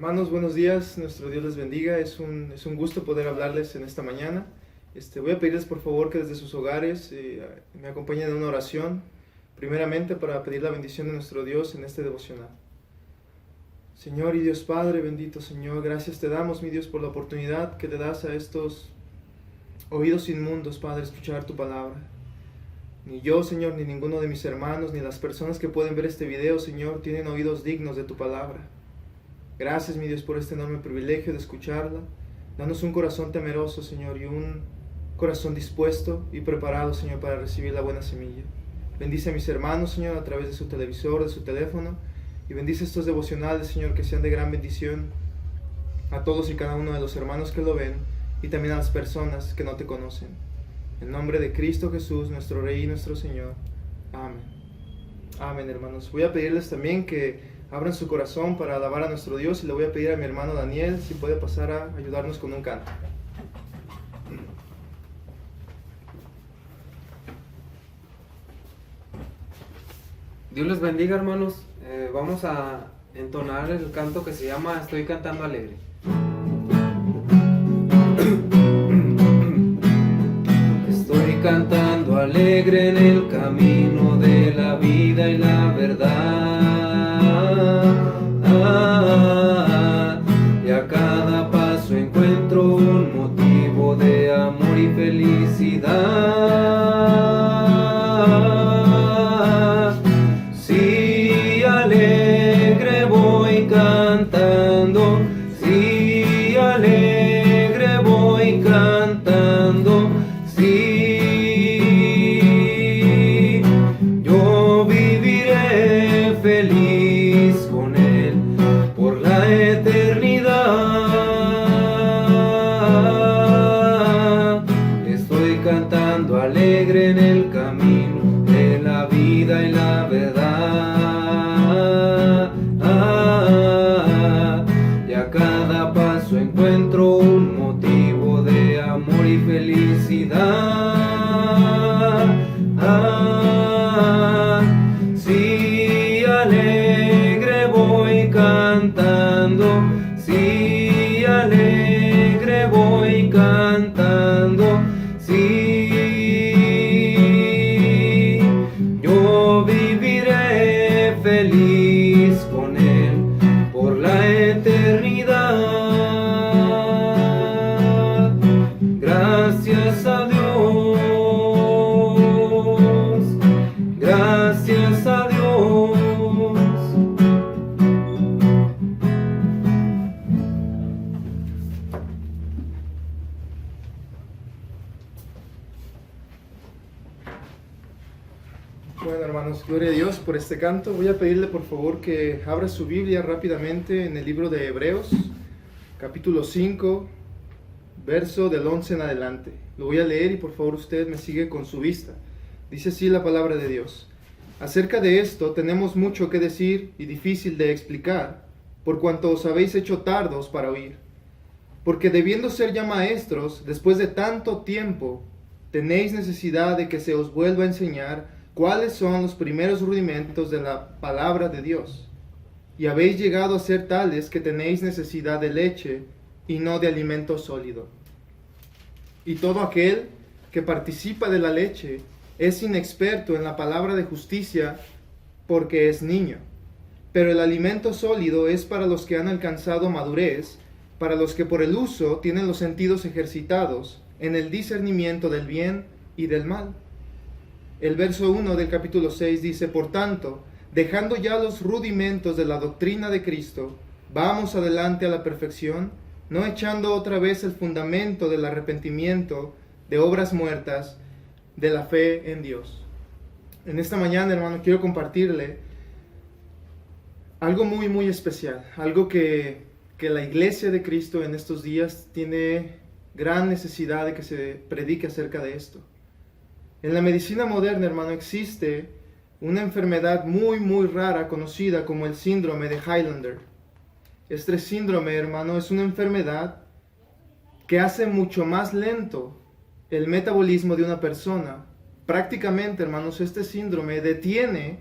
Hermanos, buenos días, nuestro Dios les bendiga, es un gusto poder hablarles en esta mañana. Voy a pedirles por favor que desde sus hogares me acompañen en una oración, primeramente para pedir la bendición de nuestro Dios en este devocional. Señor y Dios Padre, bendito Señor, gracias te damos, mi Dios, por la oportunidad que te das a estos oídos inmundos, Padre, escuchar tu palabra. Ni yo, Señor, ni ninguno de mis hermanos, ni las personas que pueden ver este video, Señor, tienen oídos dignos de tu palabra. Gracias, mi Dios, por este enorme privilegio de escucharla. Danos un corazón temeroso, Señor, y un corazón dispuesto y preparado, Señor, para recibir la buena semilla. Bendice a mis hermanos, Señor, a través de su televisor, de su teléfono, y bendice estos devocionales, Señor, que sean de gran bendición a todos y cada uno de los hermanos que lo ven, y también a las personas que no te conocen. En nombre de Cristo Jesús, nuestro Rey y nuestro Señor. Amén. Amén, hermanos. Voy a pedirles también que abran su corazón para alabar a nuestro Dios, y le voy a pedir a mi hermano Daniel si puede pasar a ayudarnos con un canto. Dios les bendiga, hermanos. Vamos a entonar el canto que se llama Estoy cantando alegre. Estoy cantando alegre en el camino de la vida y la verdad. Y a cada paso encuentro un motivo de amor y felicidad. Sí, alegre voy cantando, sí, alegre voy cantando, sí, yo viviré feliz con él por la eternidad. Estoy cantando alegre en el camino de la vida y la verdad. Y a cada paso encuentro un motivo de amor y felicidad. Sí, alegre voy cantando, sí, alegre voy cantando, sí, yo viviré feliz con él por la eternidad. Gracias a Dios, gracias a Dios. Bueno, hermanos, gloria a Dios por este canto. Voy a pedirle por favor que abra su Biblia rápidamente en el libro de Hebreos, capítulo 5, verso del 11 en adelante. Lo voy a leer y por favor usted me sigue con su vista. Dice así la palabra de Dios. Acerca de esto tenemos mucho que decir y difícil de explicar, por cuanto os habéis hecho tardos para oír. Porque debiendo ser ya maestros, después de tanto tiempo, tenéis necesidad de que se os vuelva a enseñar cuáles son los primeros rudimentos de la palabra de Dios. Y habéis llegado a ser tales que tenéis necesidad de leche y no de alimento sólido. Y todo aquel que participa de la leche es inexperto en la palabra de justicia porque es niño. Pero el alimento sólido es para los que han alcanzado madurez, para los que por el uso tienen los sentidos ejercitados en el discernimiento del bien y del mal. El verso 1 del capítulo 6 dice: por tanto, dejando ya los rudimentos de la doctrina de Cristo, vamos adelante a la perfección, no echando otra vez el fundamento del arrepentimiento, de obras muertas, de la fe en Dios. En esta mañana, hermano, quiero compartirle algo muy, muy especial, algo que la iglesia de Cristo en estos días tiene gran necesidad de que se predique acerca de esto. En la medicina moderna, hermano, existe una enfermedad muy, muy rara conocida como el síndrome de Highlander. Este síndrome, hermano, es una enfermedad que hace mucho más lento el metabolismo de una persona. Prácticamente, hermanos, este síndrome detiene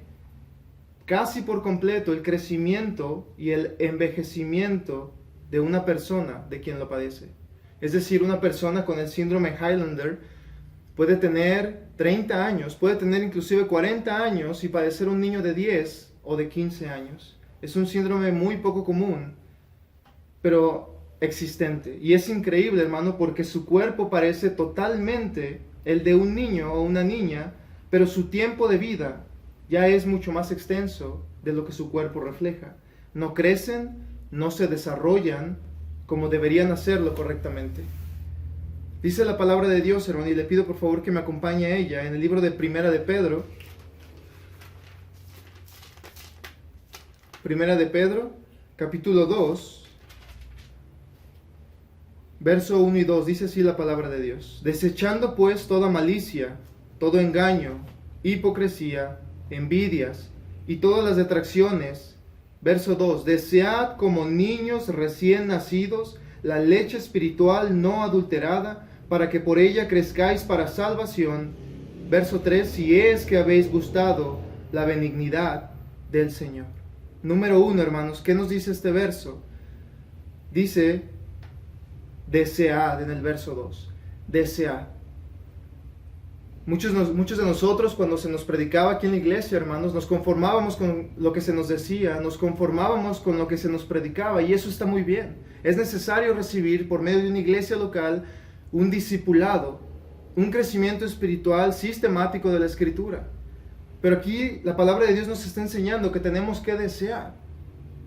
casi por completo el crecimiento y el envejecimiento de una persona de quien lo padece. Es decir, una persona con el síndrome Highlander puede tener 30 años, puede tener inclusive 40 años y padecer un niño de 10 o de 15 años. Es un síndrome muy poco común, pero existente. Y es increíble, hermano, porque su cuerpo parece totalmente el de un niño o una niña, pero su tiempo de vida ya es mucho más extenso de lo que su cuerpo refleja. No crecen, no se desarrollan como deberían hacerlo correctamente. Dice la palabra de Dios, hermano, y le pido por favor que me acompañe a ella en el libro de Primera de Pedro. Primera de Pedro, capítulo 2, verso 1 y 2, dice así la palabra de Dios. Desechando pues toda malicia, todo engaño, hipocresía, envidias y todas las detracciones. Verso 2, desead como niños recién nacidos la leche espiritual no adulterada, para que por ella crezcáis para salvación. Verso 3, si es que habéis gustado la benignidad del Señor. Número 1, hermanos, ¿qué nos dice este verso? Dice, desead en el verso 2, desead. Muchos de nosotros, cuando se nos predicaba aquí en la iglesia, hermanos, nos conformábamos con lo que se nos decía, nos conformábamos con lo que se nos predicaba, y eso está muy bien. Es necesario recibir por medio de una iglesia local un discipulado, un crecimiento espiritual sistemático de la Escritura. Pero aquí la palabra de Dios nos está enseñando que tenemos que desear.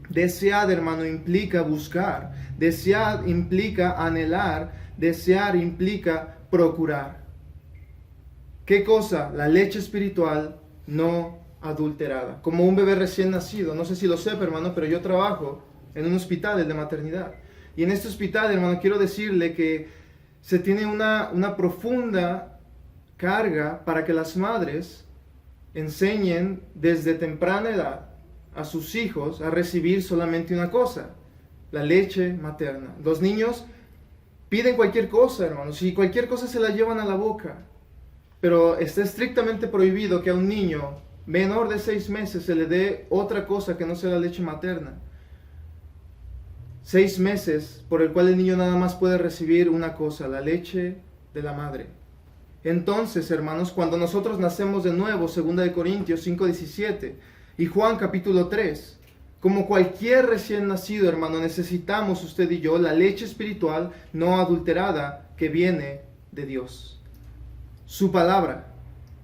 Desear, hermano, implica buscar. Desear implica anhelar. Desear implica procurar. ¿Qué cosa? La leche espiritual no adulterada. Como un bebé recién nacido. No sé si lo sepa, hermano, pero yo trabajo en un hospital, el de maternidad. Y en este hospital, hermano, quiero decirle que se tiene una profunda carga para que las madres enseñen desde temprana edad a sus hijos a recibir solamente una cosa, la leche materna. Los niños piden cualquier cosa, hermanos, y cualquier cosa se la llevan a la boca. Pero está estrictamente prohibido que a un niño menor de 6 meses se le dé otra cosa que no sea la leche materna. 6 meses por el cual el niño nada más puede recibir una cosa, la leche de la madre. Entonces, hermanos, cuando nosotros nacemos de nuevo, 2 Corintios 5:17 y Juan capítulo 3, como cualquier recién nacido, hermano, necesitamos usted y yo la leche espiritual no adulterada que viene de Dios. Su palabra,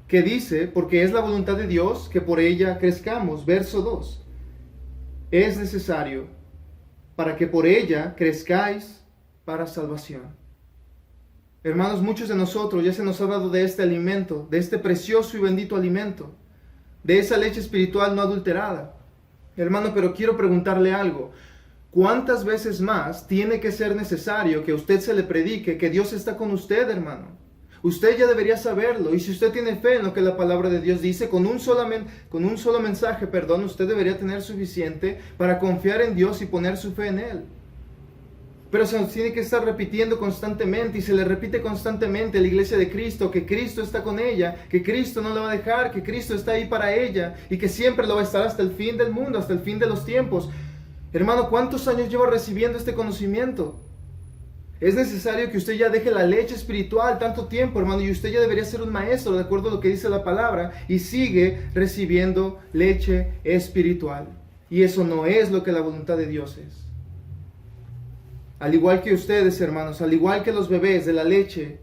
que dice, porque es la voluntad de Dios que por ella crezcamos. Verso 2, es necesario para que por ella crezcáis para salvación. Hermanos, muchos de nosotros ya se nos ha dado de este alimento, de este precioso y bendito alimento, de esa leche espiritual no adulterada. Hermano, pero quiero preguntarle algo. ¿Cuántas veces más tiene que ser necesario que a usted se le predique que Dios está con usted, hermano? Usted ya debería saberlo, y si usted tiene fe en lo que la palabra de Dios dice, con un solo mensaje, usted debería tener suficiente para confiar en Dios y poner su fe en Él. Pero se nos tiene que estar repitiendo constantemente, y se le repite constantemente a la iglesia de Cristo que Cristo está con ella, que Cristo no la va a dejar, que Cristo está ahí para ella, y que siempre lo va a estar hasta el fin del mundo, hasta el fin de los tiempos. Hermano, ¿cuántos años lleva recibiendo este conocimiento? Es necesario que usted ya deje la leche espiritual tanto tiempo, hermano, y usted ya debería ser un maestro, de acuerdo a lo que dice la palabra, y sigue recibiendo leche espiritual. Y eso no es lo que la voluntad de Dios es. Al igual que ustedes, hermanos, al igual que los bebés de la leche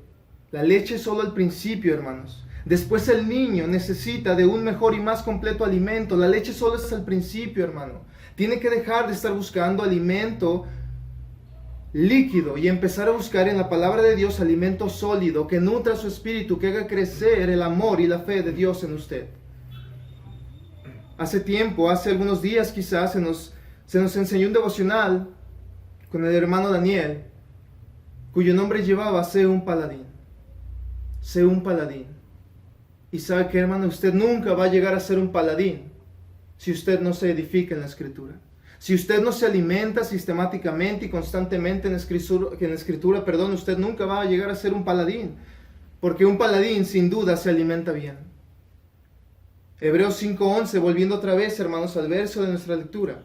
es solo el principio, hermanos. Después el niño necesita de un mejor y más completo alimento. La leche solo es el principio, hermano. Tiene que dejar de estar buscando alimento líquido y empezar a buscar en la palabra de Dios alimento sólido que nutra su espíritu, que haga crecer el amor y la fe de Dios en usted. Hace algunos días quizás se nos enseñó un devocional con el hermano Daniel, cuyo nombre llevaba Sé un paladín. Sé un paladín. Y sabe que, hermano, usted nunca va a llegar a ser un paladín si usted no se edifica en la Escritura. Si usted no se alimenta sistemáticamente y constantemente en la escritura, usted nunca va a llegar a ser un paladín. Porque un paladín sin duda se alimenta bien. Hebreos 5:11, volviendo otra vez, hermanos, al verso de nuestra lectura.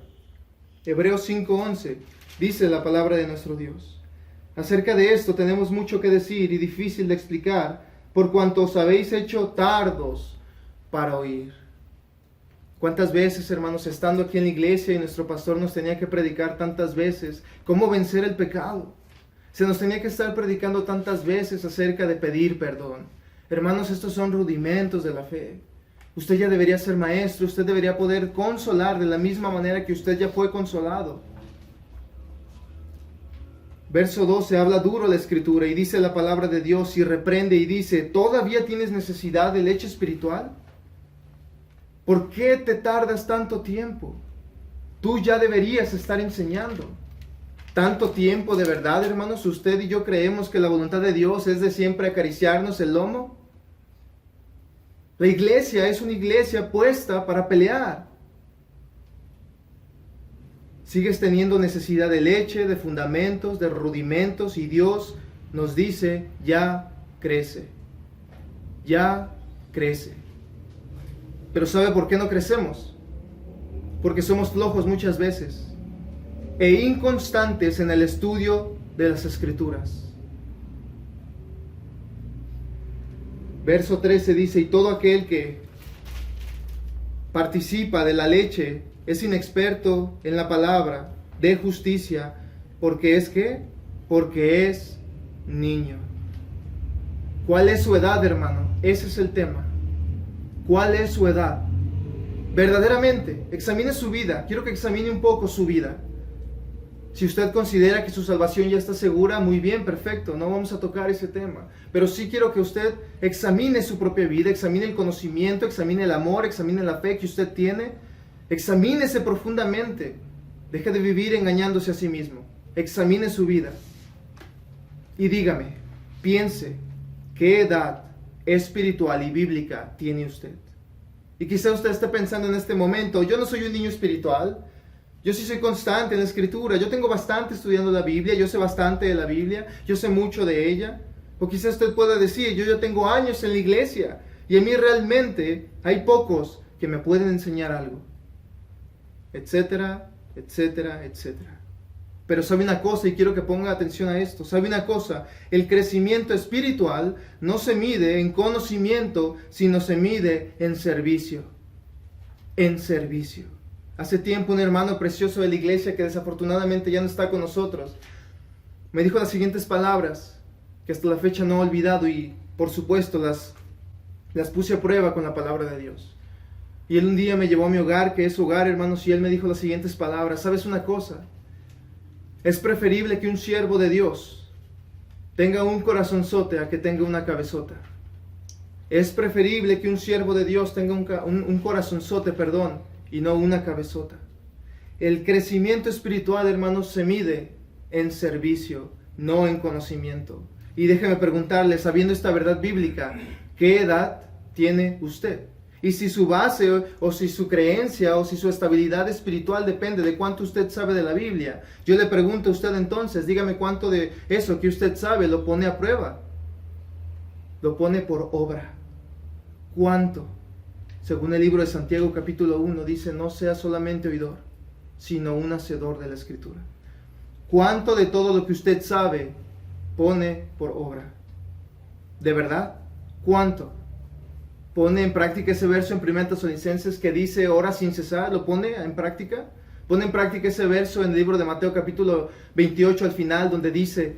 Hebreos 5:11, dice la palabra de nuestro Dios. Acerca de esto tenemos mucho que decir y difícil de explicar, por cuanto os habéis hecho tardos para oír. ¿Cuántas veces, hermanos, estando aquí en la iglesia y nuestro pastor nos tenía que predicar tantas veces cómo vencer el pecado? Se nos tenía que estar predicando tantas veces acerca de pedir perdón. Hermanos, estos son rudimentos de la fe. Usted ya debería ser maestro, usted debería poder consolar de la misma manera que usted ya fue consolado. Verso 12, habla duro la Escritura y dice la palabra de Dios y reprende y dice, ¿todavía tienes necesidad de leche espiritual? ¿Por qué te tardas tanto tiempo? Tú ya deberías estar enseñando. ¿Tanto tiempo de verdad, hermanos? ¿Usted y yo creemos que la voluntad de Dios es de siempre acariciarnos el lomo? La iglesia es una iglesia puesta para pelear. Sigues teniendo necesidad de leche, de fundamentos, de rudimentos, y Dios nos dice, ya crece. Ya crece. Pero ¿sabe por qué no crecemos? Porque somos flojos muchas veces e inconstantes en el estudio de las Escrituras. Verso 13 dice, y todo aquel que participa de la leche es inexperto en la palabra de justicia, porque es ¿qué? Porque es niño. ¿Cuál es su edad, hermano? Ese es el tema. ¿Cuál es su edad? Verdaderamente, examine su vida. Quiero que examine un poco su vida. Si usted considera que su salvación ya está segura, muy bien, perfecto, no vamos a tocar ese tema. Pero sí quiero que usted examine su propia vida, examine el conocimiento, examine el amor, examine la fe que usted tiene. Examínese profundamente. Deje de vivir engañándose a sí mismo. Examine su vida. Y dígame, piense, ¿qué edad espiritual y bíblica tiene usted? Y quizá usted esté pensando en este momento, yo no soy un niño espiritual. Yo sí soy constante en la Escritura, yo tengo bastante estudiando la Biblia, yo sé bastante de la Biblia, yo sé mucho de ella. O quizás usted pueda decir, yo ya tengo años en la iglesia y en mí realmente hay pocos que me pueden enseñar algo. Etcétera, etcétera, etcétera. Pero sabe una cosa, y quiero que ponga atención a esto, sabe una cosa, el crecimiento espiritual no se mide en conocimiento, sino se mide en servicio. En servicio. Hace tiempo un hermano precioso de la iglesia que desafortunadamente ya no está con nosotros, me dijo las siguientes palabras, que hasta la fecha no he olvidado y por supuesto las puse a prueba con la palabra de Dios. Y él un día me llevó a mi hogar, que es su hogar, hermanos, y él me dijo las siguientes palabras, ¿sabes una cosa? Es preferible que un siervo de Dios tenga un corazonzote a que tenga una cabezota. Es preferible que un siervo de Dios tenga un corazonzote, y no una cabezota. El crecimiento espiritual, hermanos, se mide en servicio, no en conocimiento. Y déjeme preguntarle, sabiendo esta verdad bíblica, ¿qué edad tiene usted? Y si su base, o si su creencia, o si su estabilidad espiritual depende de cuánto usted sabe de la Biblia, yo le pregunto a usted entonces, dígame cuánto de eso que usted sabe lo pone a prueba. Lo pone por obra. ¿Cuánto? Según el libro de Santiago capítulo 1 dice, no sea solamente oidor, sino un hacedor de la Escritura. ¿Cuánto de todo lo que usted sabe pone por obra? ¿De verdad? ¿Cuánto? ¿Pone en práctica ese verso en 1 Tesalonicenses que dice, ora sin cesar? ¿Lo pone en práctica? ¿Pone en práctica ese verso en el libro de Mateo capítulo 28 al final, donde dice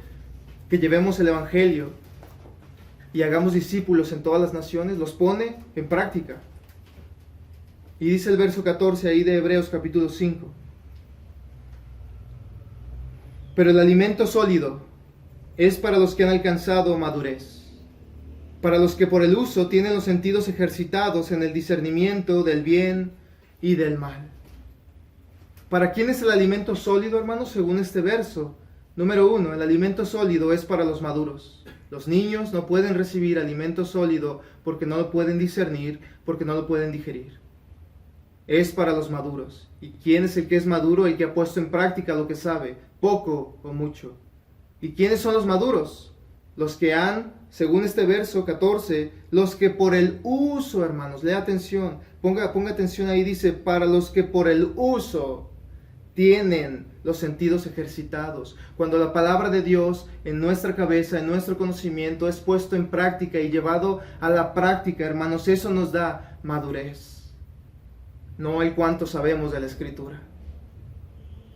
que llevemos el Evangelio y hagamos discípulos en todas las naciones? ¿Los pone en práctica? Y dice el verso 14 ahí de Hebreos capítulo 5. Pero el alimento sólido es para los que han alcanzado madurez, para los que por el uso tienen los sentidos ejercitados en el discernimiento del bien y del mal. ¿Para quién es el alimento sólido, hermanos? Según este verso. Número 1, el alimento sólido es para los maduros. Los niños no pueden recibir alimento sólido porque no lo pueden discernir, porque no lo pueden digerir. Es para los maduros. ¿Y quién es el que es maduro? El que ha puesto en práctica lo que sabe, poco o mucho. ¿Y quiénes son los maduros? Los que han, según este verso 14, los que por el uso, hermanos, lea atención, ponga atención ahí, dice, para los que por el uso tienen los sentidos ejercitados. Cuando la palabra de Dios en nuestra cabeza, en nuestro conocimiento, es puesto en práctica y llevado a la práctica, hermanos, eso nos da madurez. No hay cuánto sabemos de la Escritura.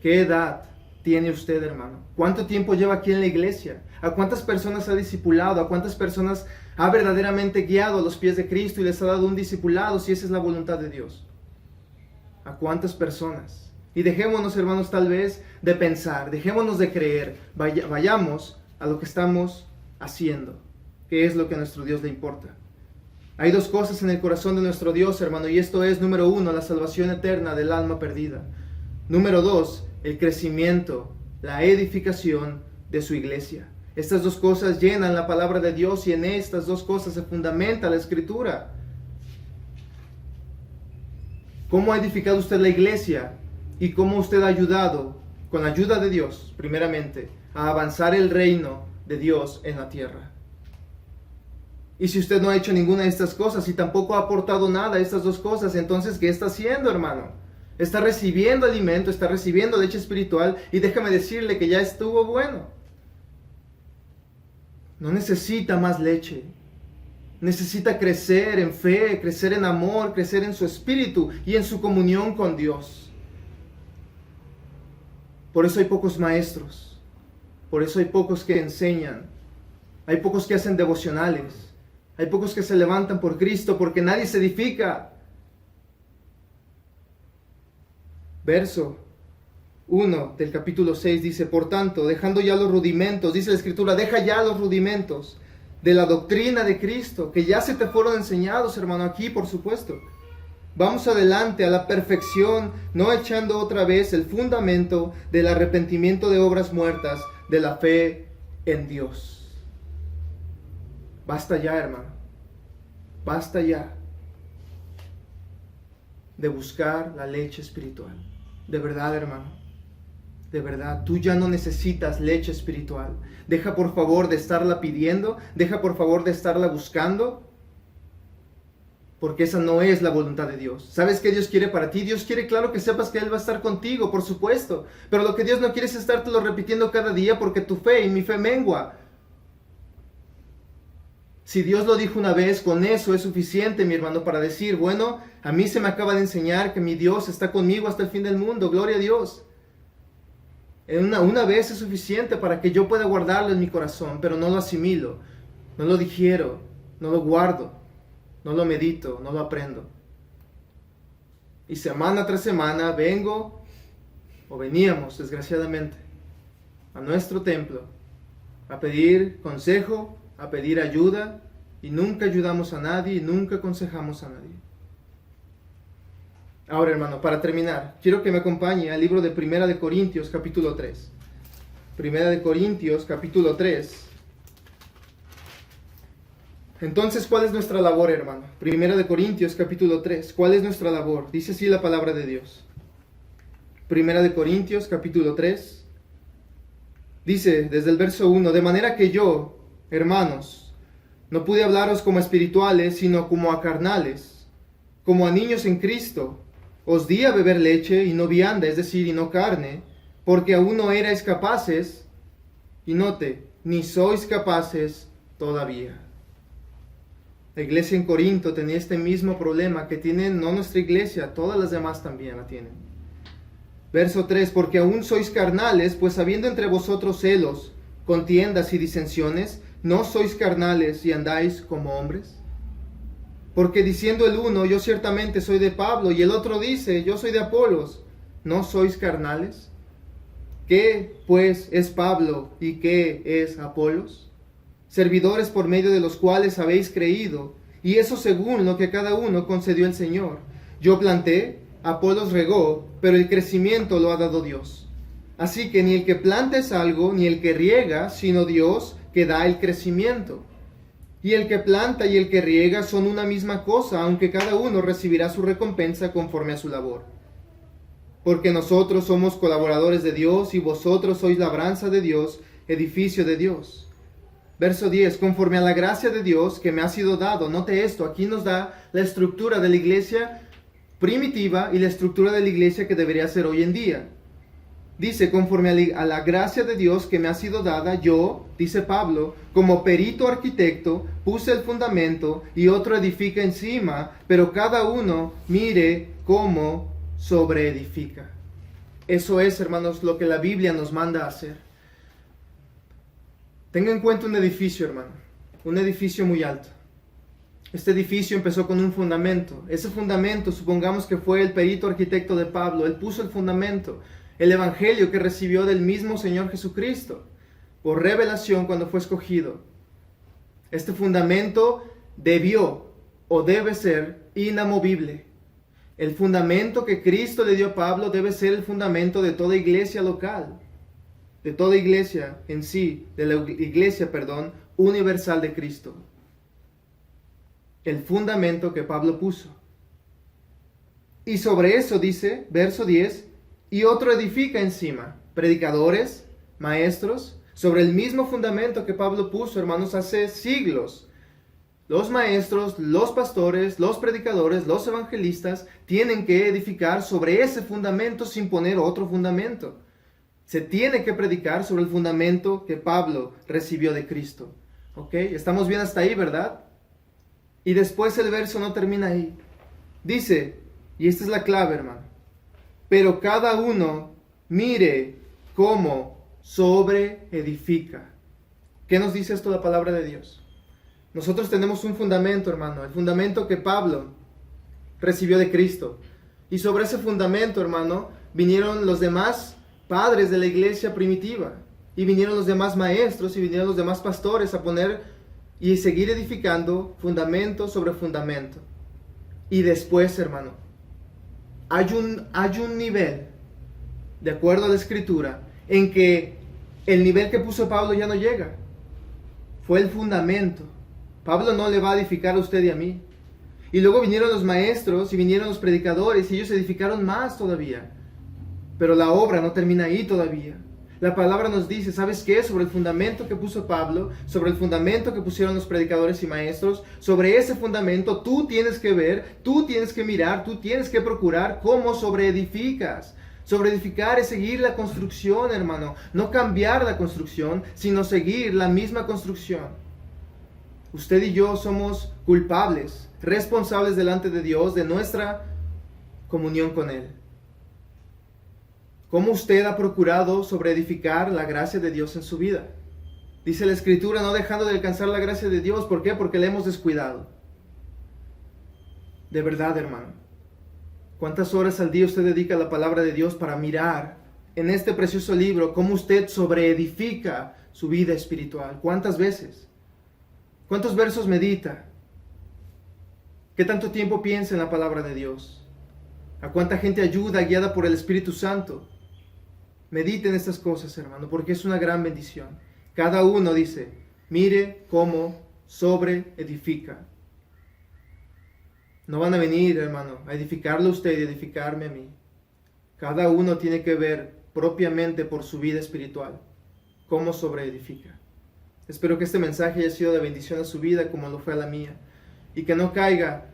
¿Qué edad tiene usted, hermano? ¿Cuánto tiempo lleva aquí en la iglesia? ¿A cuántas personas ha discipulado? ¿A cuántas personas ha verdaderamente guiado a los pies de Cristo y les ha dado un discipulado, si esa es la voluntad de Dios? ¿A cuántas personas? Y dejémonos, hermanos, tal vez de pensar, dejémonos de creer, vayamos a lo que estamos haciendo, que es lo que a nuestro Dios le importa. Hay dos cosas en el corazón de nuestro Dios, hermano, y esto es, número uno, la salvación eterna del alma perdida. Número dos, el crecimiento, la edificación de su iglesia. Estas dos cosas llenan la palabra de Dios y en estas dos cosas se fundamenta la Escritura. ¿Cómo ha edificado usted la iglesia? ¿Y cómo usted ha ayudado, con la ayuda de Dios, primeramente, a avanzar el reino de Dios en la tierra? Y si usted no ha hecho ninguna de estas cosas y tampoco ha aportado nada a estas dos cosas, entonces, ¿qué está haciendo, hermano? Está recibiendo alimento, está recibiendo leche espiritual y déjame decirle que ya estuvo bueno. No necesita más leche. Necesita crecer en fe, crecer en amor, crecer en su espíritu y en su comunión con Dios. Por eso hay pocos maestros. Por eso hay pocos que enseñan. Hay pocos que hacen devocionales. Hay pocos que se levantan por Cristo porque nadie se edifica. Verso 1 del capítulo 6 dice, por tanto, dejando ya los rudimentos, dice la Escritura, deja ya los rudimentos de la doctrina de Cristo, que ya se te fueron enseñados, hermano, aquí por supuesto. Vamos adelante a la perfección, no echando otra vez el fundamento del arrepentimiento de obras muertas, de la fe en Dios. Basta ya, hermano. Basta ya de buscar la leche espiritual. De verdad, hermano. De verdad, tú ya no necesitas leche espiritual. Deja por favor de estarla pidiendo. Deja por favor de estarla buscando. Porque esa no es la voluntad de Dios. ¿Sabes qué Dios quiere para ti? Dios quiere, claro, que sepas que Él va a estar contigo, por supuesto. Pero lo que Dios no quiere es estártelo repitiendo cada día porque tu fe y mi fe mengua. Si Dios lo dijo una vez, con eso es suficiente, mi hermano, para decir, bueno, a mí se me acaba de enseñar que mi Dios está conmigo hasta el fin del mundo. Gloria a Dios. Una vez es suficiente para que yo pueda guardarlo en mi corazón, pero no lo asimilo, no lo digiero, no lo guardo. No lo medito, no lo aprendo. Y semana tras semana veníamos, desgraciadamente, a nuestro templo a pedir consejo, a pedir ayuda, y nunca ayudamos a nadie y nunca aconsejamos a nadie. Ahora, hermano, para terminar, quiero que me acompañe al libro de Primera de Corintios, capítulo 3. Primera de Corintios, capítulo 3. Entonces, ¿cuál es nuestra labor, hermano? Primera de Corintios, capítulo 3. ¿Cuál es nuestra labor? Dice así la palabra de Dios. Primera de Corintios, capítulo 3. Dice, desde el verso 1, de manera que yo, hermanos, no pude hablaros como a espirituales, sino como a carnales, como a niños en Cristo. Os di a beber leche y no vianda, es decir, y no carne, porque aún no erais capaces, y note, ni sois capaces todavía. La iglesia en Corinto tenía este mismo problema que tiene no nuestra iglesia, todas las demás también la tienen. Verso 3, porque aún sois carnales, pues habiendo entre vosotros celos, contiendas y disensiones, ¿no sois carnales y andáis como hombres? Porque diciendo el uno, yo ciertamente soy de Pablo, y el otro dice, yo soy de Apolos, ¿no sois carnales? ¿Qué, pues, es Pablo y qué es Apolos? Servidores por medio de los cuales habéis creído, y eso según lo que cada uno concedió el Señor. Yo planté, Apolos regó, pero el crecimiento lo ha dado Dios. Así que ni el que planta es algo, ni el que riega, sino Dios que da el crecimiento. Y el que planta y el que riega son una misma cosa, aunque cada uno recibirá su recompensa conforme a su labor. Porque nosotros somos colaboradores de Dios, y vosotros sois labranza de Dios, edificio de Dios. Verso 10, conforme a la gracia de Dios que me ha sido dado. Note esto, aquí nos da la estructura de la iglesia primitiva y la estructura de la iglesia que debería ser hoy en día. Dice, conforme a la gracia de Dios que me ha sido dada, yo, dice Pablo, como perito arquitecto, puse el fundamento y otro edifica encima, pero cada uno mire cómo sobreedifica. Eso es, hermanos, lo que la Biblia nos manda a hacer. Tenga en cuenta un edificio, hermano, un edificio muy alto. Este edificio empezó con un fundamento. Ese fundamento, supongamos que fue el perito arquitecto de Pablo. Él puso el fundamento, el evangelio que recibió del mismo Señor Jesucristo, por revelación cuando fue escogido. Este fundamento debió o debe ser inamovible. El fundamento que Cristo le dio a Pablo debe ser el fundamento de toda iglesia local, de toda iglesia en sí, de la iglesia, universal de Cristo. El fundamento que Pablo puso. Y sobre eso dice, verso 10, y otro edifica encima, predicadores, maestros, sobre el mismo fundamento que Pablo puso, hermanos, hace siglos. Los maestros, los pastores, los predicadores, los evangelistas tienen que edificar sobre ese fundamento sin poner otro fundamento. Se tiene que predicar sobre el fundamento que Pablo recibió de Cristo. ¿Ok? Estamos bien hasta ahí, ¿verdad? Y después el verso no termina ahí. Dice, y esta es la clave, hermano, pero cada uno mire cómo sobreedifica. ¿Qué nos dice esto la palabra de Dios? Nosotros tenemos un fundamento, hermano, el fundamento que Pablo recibió de Cristo. Y sobre ese fundamento, hermano, vinieron los demás padres de la iglesia primitiva. Y vinieron los demás maestros y vinieron los demás pastores a poner y seguir edificando fundamento sobre fundamento. Y después, hermano, hay un nivel, de acuerdo a la Escritura, en que el nivel que puso Pablo ya no llega. Fue el fundamento. Pablo no le va a edificar a usted y a mí. Y luego vinieron los maestros y vinieron los predicadores y ellos edificaron más todavía. Pero la obra no termina ahí todavía. La palabra nos dice, ¿sabes qué? Sobre el fundamento que puso Pablo, sobre el fundamento que pusieron los predicadores y maestros, sobre ese fundamento tú tienes que ver, tú tienes que mirar, tú tienes que procurar cómo sobreedificas. Sobreedificar es seguir la construcción, hermano. No cambiar la construcción, sino seguir la misma construcción. Usted y yo somos culpables, responsables delante de Dios de nuestra comunión con Él. ¿Cómo usted ha procurado sobreedificar la gracia de Dios en su vida? Dice la Escritura, no dejando de alcanzar la gracia de Dios. ¿Por qué? Porque la hemos descuidado. De verdad, hermano. ¿Cuántas horas al día usted dedica a la palabra de Dios para mirar en este precioso libro cómo usted sobreedifica su vida espiritual? ¿Cuántas veces? ¿Cuántos versos medita? ¿Qué tanto tiempo piensa en la palabra de Dios? ¿A cuánta gente ayuda guiada por el Espíritu Santo? Mediten estas cosas, hermano, porque es una gran bendición. Cada uno dice, mire cómo sobreedifica. No van a venir, hermano, a edificarlo usted y edificarme a mí. Cada uno tiene que ver propiamente por su vida espiritual cómo sobreedifica. Espero que este mensaje haya sido de bendición a su vida como lo fue a la mía. Y que no caiga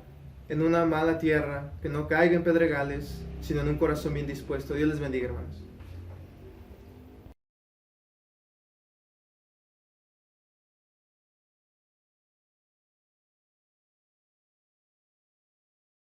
en una mala tierra, que no caiga en pedregales, sino en un corazón bien dispuesto. Dios les bendiga, hermanos.